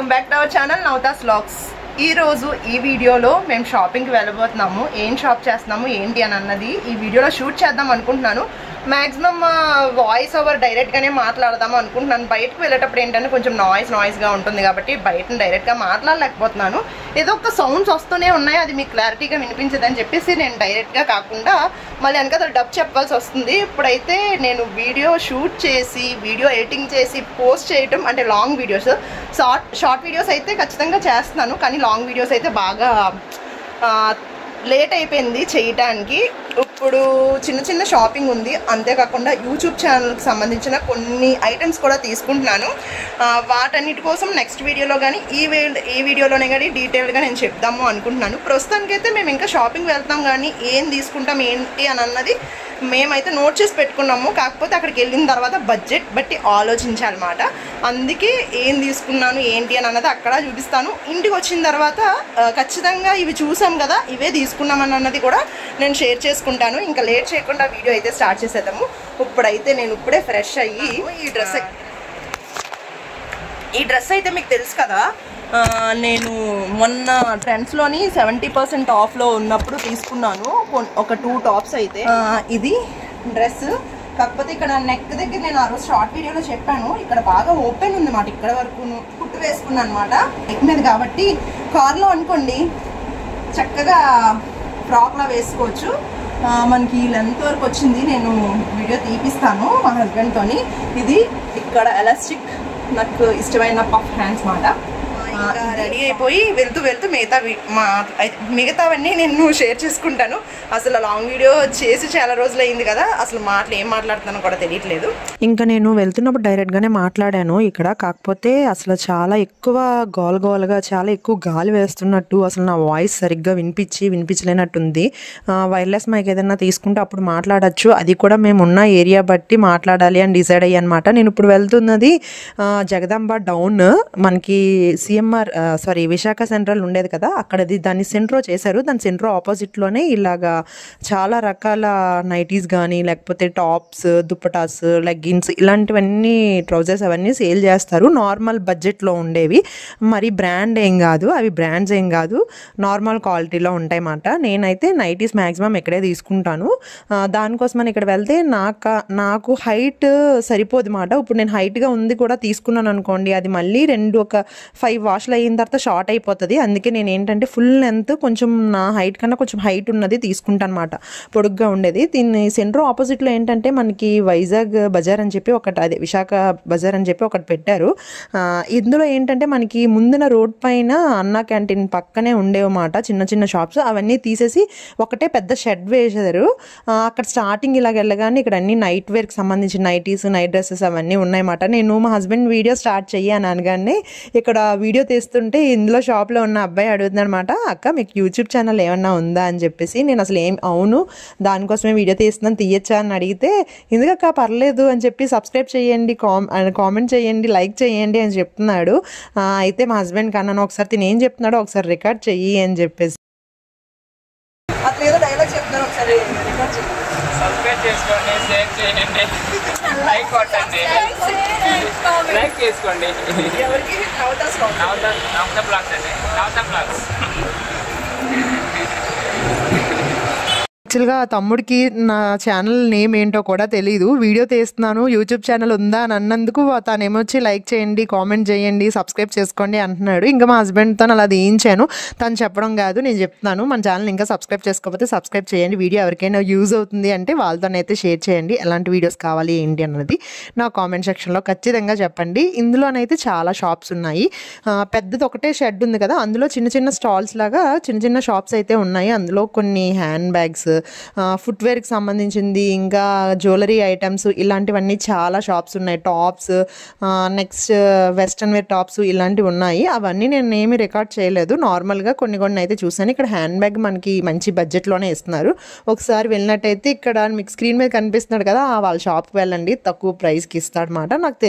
Welcome back to our channel Navatha's vlogs. ఈ రోజు ఈ వీడియోలో మేము షాపింగ్కి వెళ్ళబోతున్నాము. ఏం షాప్ చేస్తున్నాము ఏంటి అని అన్నది ఈ వీడియోలో షూట్ చేద్దాం అనుకుంటున్నాను. మ్యాక్సిమం వాయిస్ ఓవర్ డైరెక్ట్గానే మాట్లాడదాము అనుకుంటున్నాను. బయటకు వెళ్ళేటప్పుడు ఏంటంటే కొంచెం నాయిస్గా ఉంటుంది కాబట్టి బయట డైరెక్ట్గా మాట్లాడలేకపోతున్నాను. ఏదో ఒక సౌండ్స్ వస్తూనే ఉన్నాయి, అది మీకు క్లారిటీగా వినిపించదని చెప్పేసి నేను డైరెక్ట్గా కాకుండా మళ్ళీ వెనక డబ్ చెప్పాల్సి వస్తుంది. ఇప్పుడైతే నేను వీడియో షూట్ చేసి వీడియో ఎడిటింగ్ చేసి పోస్ట్ చేయటం అంటే లాంగ్ వీడియోస్, షార్ట్ వీడియోస్ అయితే ఖచ్చితంగా చేస్తున్నాను, కానీ లాంగ్ వీడియోస్ అయితే బాగా లేట్ అయిపోయింది చేయటానికి. ఇప్పుడు చిన్న షాపింగ్ ఉంది, అంతేకాకుండా యూట్యూబ్ ఛానల్కి సంబంధించిన కొన్ని ఐటమ్స్ కూడా తీసుకుంటున్నాను. వాటన్నిటి కోసం నెక్స్ట్ వీడియోలో కానీ ఈ వీడియోలోనే కానీ డీటెయిల్గా నేను చెప్దాము అనుకుంటున్నాను. ప్రస్తుతానికైతే మేము ఇంకా షాపింగ్ వెళ్తాం, కానీ ఏం తీసుకుంటాం ఏంటి అని అన్నది మేమైతే నోట్ చేసి పెట్టుకున్నాము. కాకపోతే అక్కడికి వెళ్ళిన తర్వాత బడ్జెట్ బట్టి ఆలోచించాలన్నమాట. అందుకే ఏం తీసుకున్నాను ఏంటి అని అన్నది అక్కడ చూపిస్తాను. ఇంటికి వచ్చిన తర్వాత ఖచ్చితంగా ఇవి చూసాం కదా, ఇవే తీసుకున్నామని అన్నది కూడా నేను షేర్ చేసుకుంటాను. ఇంకా లేట్ చేయకుండా వీడియో అయితే స్టార్ట్ చేసేద్దాము. ఇప్పుడైతే నేను ఇప్పుడే ఫ్రెష్ అయ్యి ఈ డ్రెస్ అయితే మీకు తెలుసు కదా, నేను మొన్న ట్రెండ్స్లోని 70% ఆఫ్లో ఉన్నప్పుడు తీసుకున్నాను ఒక 2 టాప్స్ అయితే. ఇది డ్రెస్, కాకపోతే ఇక్కడ నెక్ దగ్గర నేను ఆ రోజు షార్ట్ వీడియోలో చెప్పాను, ఇక్కడ బాగా ఓపెన్ ఉంది అన్నమాట. ఇక్కడ వరకు కుట్టు వేసుకున్నాను అనమాట నెక్ మీద. కాబట్టి కార్లో అనుకోండి చక్కగా ఫ్రాక్లా వేసుకోవచ్చు. మనకి లెంత్ వరకు వచ్చింది, నేను వీడియో తీపిస్తాను మా హస్బెండ్తోని. ఇది ఇక్కడ ఎలాస్టిక్ నాకు ఇష్టమైన పఫ్ హ్యాండ్స్ మాట. రెడీ అయిపోయి వెళ్తూ మిగతావన్నీ నేను షేర్ చేసుకుంటాను. అసలు లాంగ్ వీడియో చేసి చాలా రోజులు అయింది కదా, అసలు ఏం మాట్లాడుతానో కూడా తెలియట్లేదు. ఇంకా నేను వెళ్తున్నప్పుడు డైరెక్ట్గానే మాట్లాడాను ఇక్కడ. కాకపోతే అసలు చాలా ఎక్కువ గోలగా చాలా ఎక్కువ గాలి వేస్తున్నట్టు, అసలు నా వాయిస్ సరిగ్గా వినిపించలేనట్టుంది. వైర్లెస్ మైక్ ఏదైనా తీసుకుంటే అప్పుడు మాట్లాడచ్చు, అది కూడా మేము ఉన్న ఏరియా బట్టి మాట్లాడాలి అని డిసైడ్ అయ్యనమాట. నేను ఇప్పుడు వెళ్తున్నది జగదాంబ డౌన్, మనకి విశాఖ సెంట్రల్ ఉండేది కదా, అక్కడది దాన్ని సెంట్రో చేశారు. దాని సెంట్రో ఆపోజిట్లోనే ఇలాగా చాలా రకాల నైటీస్ కానీ లేకపోతే టాప్స్, దుప్పటాస్, లెగ్గిన్స్ ఇలాంటివన్నీ ట్రౌజర్స్ అవన్నీ సేల్ చేస్తారు. నార్మల్ బడ్జెట్లో ఉండేవి, మరి అవి బ్రాండ్స్ ఏం కాదు, నార్మల్ క్వాలిటీలో ఉంటాయన్నమాట. నేనైతే నైటీస్ మ్యాక్సిమం ఇక్కడే తీసుకుంటాను. దానికోసమని ఇక్కడ వెళ్తే నాకు హైట్ సరిపోదు మాట. ఇప్పుడు నేను హైట్గా ఉంది కూడా తీసుకున్నాను అనుకోండి, అది మళ్ళీ ఒక 5 వాష్లు అయిన తర్వాత షార్ట్ అయిపోతుంది. అందుకే నేను ఏంటంటే ఫుల్ లెంత్ కొంచెం నా హైట్ కన్నా కొంచెం హైట్ ఉన్నది తీసుకుంటాను అనమాట, పొడుగ్గా ఉండేది. దీన్ని సెంట్రో ఆపోజిట్లో ఏంటంటే మనకి వైజాగ్ బజార్ అని చెప్పి అదే విశాఖ బజార్ అని చెప్పి ఒకటి పెట్టారు. ఇందులో ఏంటంటే మనకి ముందున రోడ్ పైన అన్నా క్యాంటీన్ పక్కనే ఉండేవన్నమాట చిన్న షాప్స్. అవన్నీ తీసేసి ఒకటే పెద్ద షెడ్ వేసారు. అక్కడ స్టార్టింగ్ ఇలాగ వెళ్ళగానే ఇక్కడ అన్ని నైట్ వేర్కి సంబంధించిన నైటీస్, నైట్ డ్రెస్సెస్ అవన్నీ ఉన్నాయన్నమాట. నేను మా హస్బెండ్ వీడియో స్టార్ట్ చెయ్యాను అనగానే ఇక్కడ వీడియో తీస్తుంటే ఇందులో షాప్లో ఉన్న అబ్బాయి అడుగుతుంది అనమాట, అక్క మీకు యూట్యూబ్ ఛానల్ ఏమన్నా ఉందా అని చెప్పేసి. నేను అసలు అవును దానికోసమే వీడియో తీస్తున్నాను, తీయచ్చా అని అడిగితే, ఎందుకక్క పర్లేదు అని చెప్పి సబ్స్క్రైబ్ చేయండి, కామెంట్ చేయండి, లైక్ చేయండి అని చెప్తున్నాడు. అయితే మా హస్బెండ్ కన్నా ఒకసారి తిని ఏం చెప్తున్నాడో ఒకసారి రికార్డ్ చెయ్యి అని చెప్పేసి అట్లా ఏదో డైలాగ్ చెప్తున్నాను, ఒకసారి రికార్డ్ చేయండి. సబ్స్క్రైబ్ చేసుకోండి, షేర్ చేయండి, లైక్ కొట్టండి, లైక్ చేసుకోండి. ఎవరికి నవత బ్లాగ్స్ అండి, నవత బ్లాగ్స్. యాక్చువల్గా తమ్ముడికి నా ఛానల్ నేమ్ ఏంటో కూడా తెలీదు. వీడియో తీస్తున్నాను, యూట్యూబ్ ఛానల్ ఉందా అని అన్నందుకు తను ఏమొచ్చి లైక్ చేయండి, కామెంట్ చేయండి, సబ్స్క్రైబ్ చేసుకోండి అంటున్నాడు. ఇంకా మా హస్బెండ్తో అలా తీయించాను, తను చెప్పడం కాదు నేను చెప్తున్నాను. మన ఛానల్ ఇంకా సబ్స్క్రైబ్ చేసుకోకపోతే సబ్స్క్రైబ్ చేయండి. వీడియో ఎవరికైనా యూజ్ అవుతుంది అంటే వాళ్ళతోనైతే షేర్ చేయండి. ఎలాంటి వీడియోస్ కావాలి ఏంటి అన్నది నా కామెంట్ సెక్షన్లో ఖచ్చితంగా చెప్పండి. ఇందులోనైతే చాలా షాప్స్ ఉన్నాయి. పెద్దది ఒకటే షెడ్ ఉంది కదా, అందులో చిన్న స్టాల్స్ లాగా చిన్న షాప్స్ అయితే ఉన్నాయి. అందులో కొన్ని హ్యాండ్ బ్యాగ్స్, ఫుట్వేర్కి సంబంధించింది, ఇంకా జ్యువెలరీ ఐటమ్స్ ఇలాంటివన్నీ చాలా షాప్స్ ఉన్నాయి. Tops, next western wear tops ఇలాంటివి ఉన్నాయి. అవన్నీ నేను ఏమీ రికార్డ్ చేయలేదు, నార్మల్గా కొన్ని అయితే చూసాను. ఇక్కడ హ్యాండ్ బ్యాగ్ మనకి మంచి బడ్జెట్లోనే ఇస్తున్నారు. ఒకసారి వెళ్ళినట్టయితే ఇక్కడ మీకు స్క్రీన్ మీద కనిపిస్తున్నాడు కదా, వాళ్ళ షాప్కి వెళ్ళండి, తక్కువ ప్రైస్కి ఇస్తాడనమాట. నాకు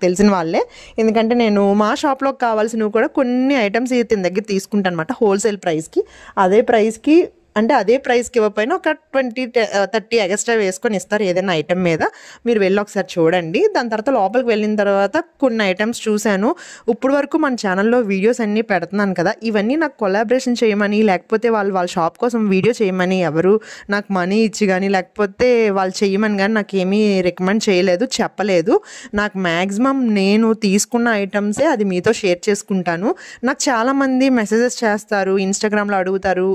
తెలిసిన వాళ్ళే, ఎందుకంటే నేను మా షాప్లోకి కావాల్సినవి కూడా కొన్ని ఐటమ్స్ ఇతని దగ్గర తీసుకుంటాను అనమాట హోల్సేల్ ప్రైస్కి. అదే ప్రైస్కి అంటే అదే ప్రైస్కి ఇవ్వకపోయినా ఒక 20-30 ఎక్స్ట్రా వేసుకొని ఇస్తారు ఏదైనా ఐటెం మీద. మీరు వెళ్ళి ఒకసారి చూడండి. దాని తర్వాత లోపలికి వెళ్ళిన తర్వాత కొన్ని ఐటమ్స్ చూశాను. ఇప్పుడు వరకు మన ఛానల్లో వీడియోస్ అన్నీ పెడుతున్నాను కదా, ఇవన్నీ నాకు కొలాబరేషన్ చేయమని, లేకపోతే వాళ్ళ షాప్ కోసం వీడియో చేయమని ఎవరు నాకు మనీ ఇచ్చి కానీ లేకపోతే వాళ్ళు చేయమని కానీ నాకు ఏమీ రికమెండ్ చేయలేదు, చెప్పలేదు. నాకు మ్యాక్సిమం నేను తీసుకున్న ఐటమ్సే అది మీతో షేర్ చేసుకుంటాను. నాకు చాలామంది మెసేజెస్ చేస్తారు, ఇన్స్టాగ్రామ్లో అడుగుతారు,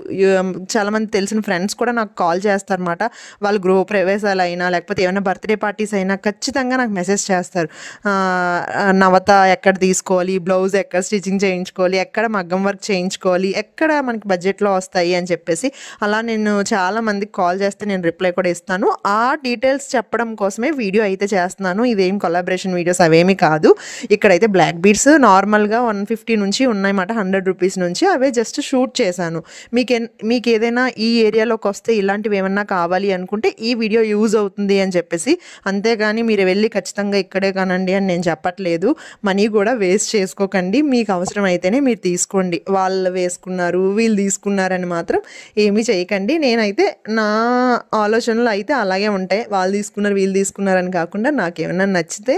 చాలామంది తెలిసిన ఫ్రెండ్స్ కూడా నాకు కాల్ చేస్తారన్నమాట. వాళ్ళు గృహ ప్రవేశాలు అయినా లేకపోతే ఏమైనా బర్త్డే పార్టీస్ అయినా ఖచ్చితంగా నాకు మెసేజ్ చేస్తారు. నవత ఎక్కడ తీసుకోవాలి, బ్లౌజ్ ఎక్కడ స్టిచ్చింగ్ చేయించుకోవాలి, ఎక్కడ మగ్గం వర్క్ చేయించుకోవాలి, ఎక్కడ మనకి బడ్జెట్లో వస్తాయి అని చెప్పేసి. అలా నేను చాలామందికి కాల్ చేస్తే నేను రిప్లై కూడా ఇస్తాను. ఆ డీటెయిల్స్ చెప్పడం కోసమే వీడియో అయితే చేస్తున్నాను. ఇదేం కొలాబరేషన్ వీడియోస్ అవేమీ కాదు. ఇక్కడైతే బ్లాక్ బీడ్స్ నార్మల్గా 150 నుంచి ఉన్నాయన్నమాట, 100 రూపీస్ నుంచి. అవే జస్ట్ షూట్ చేశాను. మీకు ఏదైనా ఈ ఏరియాలోకి వస్తే ఇలాంటివి ఏమన్నా కావాలి అనుకుంటే ఈ వీడియో యూజ్ అవుతుంది అని చెప్పేసి. అంతేగాని మీరు వెళ్ళి ఖచ్చితంగా ఇక్కడే కానండి అని నేను చెప్పట్లేదు. మనీ కూడా వేస్ట్ చేసుకోకండి. మీకు అవసరం అయితేనే మీరు తీసుకోండి. వాళ్ళు వేసుకున్నారు వీళ్ళు తీసుకున్నారని మాత్రం ఏమీ చేయకండి. నేనైతే నా ఆలోచనలు అయితే అలాగే ఉంటాయి. వాళ్ళు తీసుకున్నారు వీళ్ళు తీసుకున్నారని కాకుండా నాకేమన్నా నచ్చితే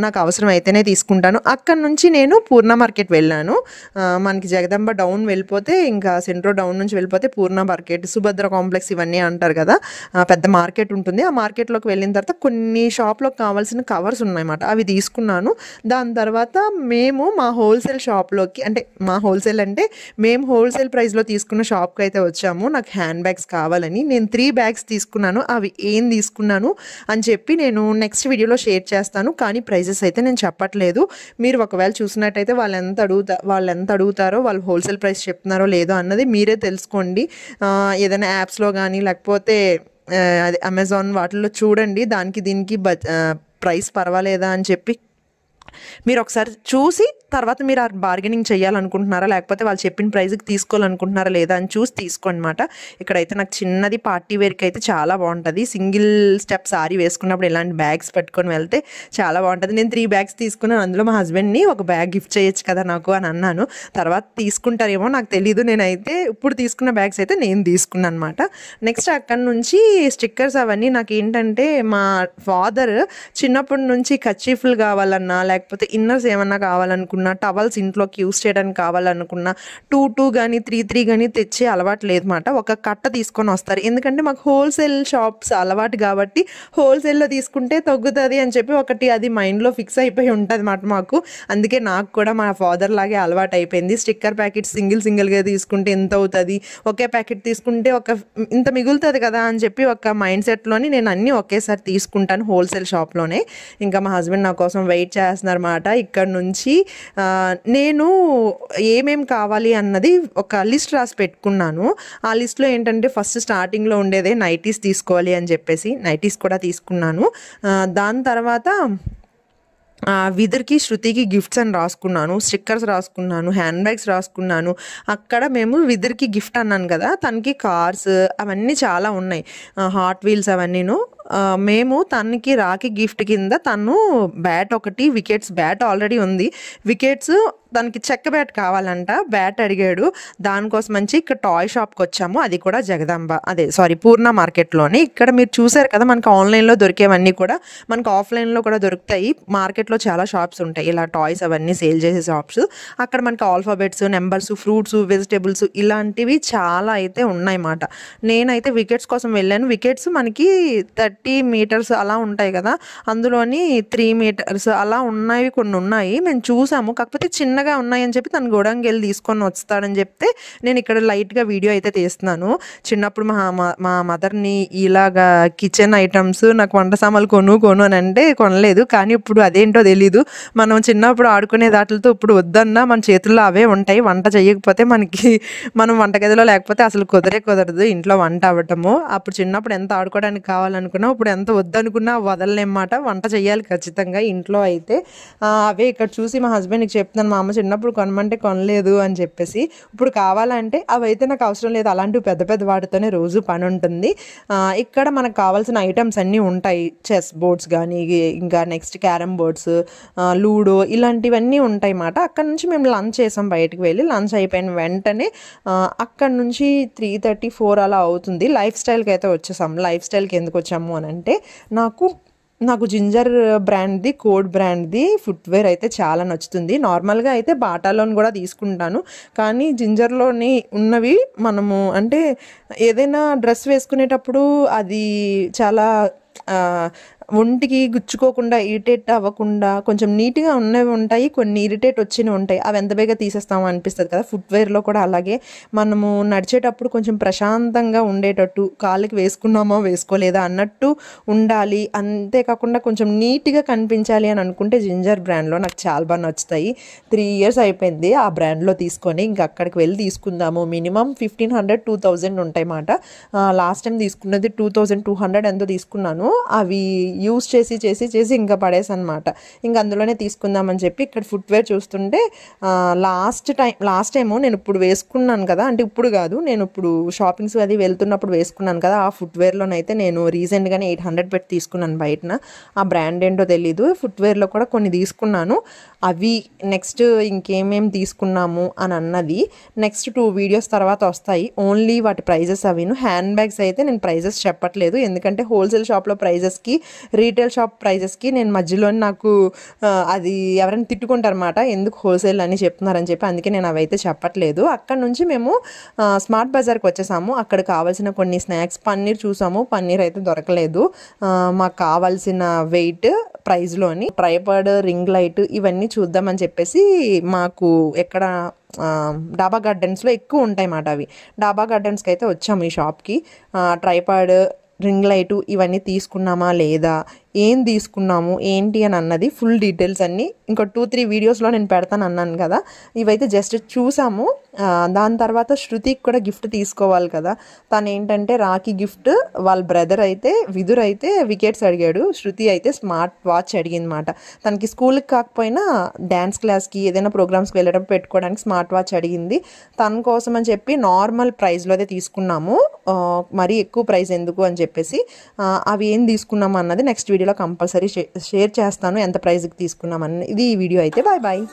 నాకు అవసరం అయితేనే తీసుకుంటాను. అక్కడ నుంచి నేను పూర్ణ మార్కెట్ వెళ్ళాను. మనకి జగదంబ డౌన్ వెళ్ళిపోతే, ఇంకా సెంట్రో డౌన్ నుంచి వెళ్ళిపోతే పూర్ణ మార్కెట్, సుభద్ర కాంప్లెక్స్ ఇవన్నీ అంటారు కదా, పెద్ద మార్కెట్ ఉంటుంది. ఆ మార్కెట్లోకి వెళ్ళిన తర్వాత కొన్ని షాప్లోకి కావాల్సిన కవర్స్ ఉన్నాయన్నమాట, అవి తీసుకున్నాను. దాని తర్వాత మేము మా హోల్సేల్ షాప్లోకి, అంటే మా హోల్సేల్ అంటే మేము హోల్సేల్ ప్రైస్లో తీసుకున్న షాప్కి అయితే వచ్చాము. నాకు హ్యాండ్ బ్యాగ్స్ కావాలని నేను 3 బ్యాగ్స్ తీసుకున్నాను. అవి ఏం తీసుకున్నాను అని చెప్పి నేను నెక్స్ట్ వీడియోలో షేర్ చేస్తాను. కానీ ప్రైజెస్ అయితే నేను చెప్పట్లేదు. మీరు ఒకవేళ చూసినట్టయితే వాళ్ళు ఎంత అడుగుతారో, వాళ్ళు హోల్సేల్ ప్రైస్ చెప్తున్నారో లేదో అన్నది మీరే తెలుసుకోండి. ఏదైనా యాప్స్లో కానీ లేకపోతే అది అమెజాన్ వాటిల్లో చూడండి, దానికి దీనికి ప్రైస్ పర్వాలేదా అని చెప్పి మీరు ఒకసారి చూసి తర్వాత మీరు ఆ బార్గెనింగ్ చేయాలనుకుంటున్నారా లేకపోతే వాళ్ళు చెప్పిన ప్రైస్కి తీసుకోవాలనుకుంటున్నారా లేదా అని చూసి తీసుకోండి అనమాట. ఇక్కడైతే నాకు చిన్నది పార్టీ వేర్కి అయితే చాలా బాగుంటుంది. సింగిల్ స్టెప్ సారీ వేసుకున్నప్పుడు ఇలాంటి బ్యాగ్స్ పెట్టుకొని వెళ్తే చాలా బాగుంటుంది. నేను 3 బ్యాగ్స్ తీసుకున్నాను. అందులో మా హస్బెండ్ని ఒక బ్యాగ్ గిఫ్ట్ చేయొచ్చు కదా నాకు అని అన్నాను. తర్వాత తీసుకుంటారేమో నాకు తెలీదు. నేనైతే ఇప్పుడు తీసుకున్న బ్యాగ్స్ అయితే నేను తీసుకున్నాను అనమాట. నెక్స్ట్ అక్కడ నుంచి స్టిక్కర్స్ అవన్నీ నాకు ఏంటంటే మా ఫాదర్ చిన్నప్పటి నుంచి కర్చీఫ్లు కావాలన్నా లేకపోతే ఇన్నర్స్ ఏమన్నా కావాలనుకున్నా, టవల్స్ ఇంట్లోకి యూస్ చేయడానికి కావాలనుకున్నా 2 కానీ 3 కానీ తెచ్చే అలవాటు లేదన్నమాట. ఒక కట్ట తీసుకొని వస్తారు. ఎందుకంటే మాకు హోల్సేల్ షాప్స్ అలవాటు కాబట్టి హోల్సేల్లో తీసుకుంటే తగ్గుతుంది అని చెప్పి ఒకటి అది మైండ్లో ఫిక్స్ అయిపోయి ఉంటుంది అన్నమాట మాకు. అందుకే నాకు కూడా మా ఫాదర్ లాగే అలవాటు అయిపోయింది. స్టిక్కర్ ప్యాకెట్ సింగిల్గా తీసుకుంటే ఎంత అవుతుంది, ఒకే ప్యాకెట్ తీసుకుంటే ఇంత మిగులుతుంది కదా అని చెప్పి ఒక మైండ్ సెట్లోని నేను అన్నీ ఒకేసారి తీసుకుంటాను హోల్సేల్ షాప్లోనే. ఇంకా మా హస్బెండ్ నా కోసం వెయిట్ చేస్తున్నారన్నమాట. ఇక్కడ నుంచి నేను ఏమేం కావాలి అన్నది ఒక లిస్ట్ రాసి పెట్టుకున్నాను. ఆ లిస్ట్లో ఏంటంటే ఫస్ట్ స్టార్టింగ్లో ఉండేదే నైటీస్ తీసుకోవాలి అని చెప్పేసి నైటీస్ కూడా తీసుకున్నాను. దాని తర్వాత విదర్కి శృతికి గిఫ్ట్స్ అని రాసుకున్నాను, స్టిక్కర్స్ రాసుకున్నాను, హ్యాండ్ బ్యాగ్స్ రాసుకున్నాను. అక్కడ మేము విదర్కి గిఫ్ట్ అన్నాను కదా, తనకి కార్స్ అవన్నీ చాలా ఉన్నాయి, హాట్ వీల్స్ అవన్నీను. మేము తనకి రాఖీ గిఫ్ట్ కింద తను బ్యాట్ ఒకటి, వికెట్స్ బ్యాట్ ఆల్రెడీ ఉంది, వికెట్స్ తనకి చెక్క బ్యాట్ కావాలంట, బ్యాట్ అడిగాడు. దానికోసం మంచి ఇక్కడ టాయ్ షాప్కి వచ్చాము. అది కూడా పూర్ణ మార్కెట్లోనే. ఇక్కడ మీరు చూసారు కదా, మనకు ఆన్లైన్లో దొరికేవన్నీ కూడా మనకు ఆఫ్లైన్లో కూడా దొరుకుతాయి. మార్కెట్లో చాలా షాప్స్ ఉంటాయి ఇలా టాయ్స్ అవన్నీ సేల్ చేసే షాప్స్. అక్కడ మనకి ఆల్ఫాబెట్స్, నెంబర్స్, ఫ్రూట్స్, వెజిటేబుల్స్ ఇలాంటివి చాలా అయితే ఉన్నాయన్నమాట. నేనైతే వికెట్స్ కోసం వెళ్ళాను. వికెట్స్ మనకి 30 మీటర్స్ అలా ఉంటాయి కదా, అందులోని 3 మీటర్స్ అలా ఉన్నాయి, కొన్ని ఉన్నాయి మేము చూసాము. కాకపోతే చిన్నగా ఉన్నాయని చెప్పి తను గోడంకి వెళ్ళి తీసుకొని వస్తాడని చెప్తే నేను ఇక్కడ లైట్గా వీడియో అయితే తీస్తున్నాను. చిన్నప్పుడు మా మదర్ని ఇలాగా కిచెన్ ఐటమ్స్, నాకు వంట సామాన్లు కొను అని అంటే కొనలేదు. కానీ ఇప్పుడు అదేంటో తెలీదు, మనం చిన్నప్పుడు ఆడుకునే దాటితో ఇప్పుడు వద్దన్నా మన చేతుల్లో అవే ఉంటాయి. వంట చేయకపోతే మనం వంటగదిలో లేకపోతే అసలు కుదరదు ఇంట్లో వంట అవ్వటము. అప్పుడు చిన్నప్పుడు ఎంత ఆడుకోవడానికి కావాలనుకున్నా పక్కన. ఇప్పుడు ఎంత వద్దనుకున్నా వదలలేమాట, వంట చేయాలి ఖచ్చితంగా ఇంట్లో అయితే. అవే ఇక్కడ చూసి మా హస్బెండ్కి చెప్తున్నాను, మా అమ్మ చిన్నప్పుడు కొనమంటే కొనలేదు అని చెప్పేసి. ఇప్పుడు కావాలంటే అవి అయితే నాకు అవసరం లేదు, అలాంటివి పెద్ద పెద్ద వాటితోనే రోజు పని ఉంటుంది. ఇక్కడ మనకు కావాల్సిన ఐటమ్స్ అన్నీ ఉంటాయి, చెస్ బోర్డ్స్ కానీ, ఇంకా నెక్స్ట్ క్యారమ్ బోర్డ్స్, లూడో, ఇలాంటివన్నీ ఉంటాయి అన్నమాట. అక్కడ నుంచి మేము లంచ్ చేసాం, బయటకు వెళ్ళి లంచ్ అయిపోయిన వెంటనే అక్కడ నుంచి 3:34 అలా అవుతుంది. లైఫ్ స్టైల్కి అయితే వచ్చేసాము. లైఫ్ స్టైల్కి ఎందుకు వచ్చాము అని అంటే, నాకు జింజర్ బ్రాండ్ది, కోడ్ బ్రాండ్ది ఫుట్వేర్ అయితే చాలా నచ్చుతుంది. నార్మల్గా అయితే బాటాలోని కూడా తీసుకుంటాను, కానీ జింజర్లోని ఉన్నవి మనము అంటే ఏదైనా డ్రెస్ వేసుకునేటప్పుడు అది చాలా ఒంటికి గుచ్చుకోకుండా, ఇరిటేట్ అవ్వకుండా కొంచెం నీట్గా ఉన్నవి ఉంటాయి, కొన్ని ఇరిటేట్ వచ్చినవి ఉంటాయి. అవి ఎంత బేగా తీసేస్తామో అనిపిస్తుంది కదా. ఫుట్వేర్లో కూడా అలాగే మనము నడిచేటప్పుడు కొంచెం ప్రశాంతంగా ఉండేటట్టు, కాళ్ళకి వేసుకున్నామో వేసుకోలేదా అన్నట్టు ఉండాలి. అంతేకాకుండా కొంచెం నీట్గా కనిపించాలి అని అనుకుంటే జింజర్ బ్రాండ్లో నాకు చాలా బాగా నచ్చుతాయి. 3 years అయిపోయింది ఆ బ్రాండ్లో తీసుకొని. ఇంకా అక్కడికి వెళ్ళి తీసుకుందాము. మినిమం 1500-2000 ఉంటాయి అన్నమాట. లాస్ట్ టైం తీసుకున్నది 2200 ఎంతో తీసుకున్నాను. అవి యూస్ చేసి ఇంకా పడేసనమాట. ఇంకా అందులోనే తీసుకుందామని చెప్పి ఇక్కడ ఫుట్వేర్ చూస్తుంటే లాస్ట్ టైం నేను ఇప్పుడు వేసుకున్నాను కదా, అంటే ఇప్పుడు కాదు, నేను ఇప్పుడు షాపింగ్స్ అది వెళ్తున్నప్పుడు వేసుకున్నాను కదా, ఆ ఫుట్వేర్లోనైతే నేను రీసెంట్గానే 800 పెట్టి తీసుకున్నాను బయటన. ఆ బ్రాండ్ ఏంటో తెలీదు. ఫుట్వేర్లో కూడా కొన్ని తీసుకున్నాను. అవి నెక్స్ట్ ఇంకేమేమి తీసుకున్నాము అని అన్నది నెక్స్ట్ 2 వీడియోస్ తర్వాత వస్తాయి. ఓన్లీ వాటి ప్రైజెస్ అవిను. హ్యాండ్ బ్యాగ్స్ అయితే నేను ప్రైజెస్ చెప్పట్లేదు, ఎందుకంటే హోల్సేల్ షాప్లో ప్రైజెస్కి, రీటైల్ షాప్ ప్రైజెస్కి నేను మధ్యలో నాకు అది ఎవరైనా తిట్టుకుంటారన్నమాట, ఎందుకు హోల్సేల్ అని చెప్తున్నారని చెప్పి. అందుకే నేను అవైతే చెప్పట్లేదు. అక్కడ నుంచి మేము స్మార్ట్ బజార్కి వచ్చేసాము. అక్కడ కావాల్సిన కొన్ని స్నాక్స్, పన్నీర్ చూసాము, పన్నీర్ అయితే దొరకలేదు. మాకు కావాల్సిన వెయిట్ ప్రైస్లోని ట్రైపాడ్, రింగ్ లైట్ ఇవన్నీ చూద్దామని చెప్పేసి మాకు ఎక్కడ డాబా గార్డెన్స్లో ఎక్కువ ఉంటాయి అన్నమాట. అవి డాబా గార్డెన్స్కి అయితే వచ్చాము ఈ షాప్కి. ట్రైపాడ్, రింగ్ లైటు ఇవన్నీ తీసుకున్నామా లేదా, ఏం తీసుకున్నాము ఏంటి అని అన్నది ఫుల్ డీటెయిల్స్ అన్నీ ఇంకో 2-3 వీడియోస్లో నేను పెడతాను అన్నాను కదా. ఇవైతే జస్ట్ చూసాము. దాని తర్వాత శృతికి కూడా గిఫ్ట్ తీసుకోవాలి కదా. తను ఏంటంటే రాఖీ గిఫ్ట్ వాళ్ళ బ్రదర్ అయితే విదుర్ అయితే వికెట్స్ అడిగాడు, శృతి అయితే స్మార్ట్ వాచ్ అడిగింది అనమాట. తనకి స్కూల్కి కాకపోయినా డ్యాన్స్ క్లాస్కి ఏదైనా ప్రోగ్రామ్స్కి వెళ్ళేటప్పుడు పెట్టుకోవడానికి స్మార్ట్ వాచ్ అడిగింది. తన కోసం అని చెప్పి నార్మల్ ప్రైస్లోదే తీసుకున్నాము, మరీ ఎక్కువ ప్రైస్ ఎందుకు అని చెప్పేసి. అవి ఏం తీసుకున్నాము అన్నది నెక్స్ట్ వీడియోలో కంపల్సరీ షేర్ చేస్తాను, ఎంత ప్రైస్కి తీసుకున్నామని. ఇది ఈ వీడియో అయితే. Bye bye.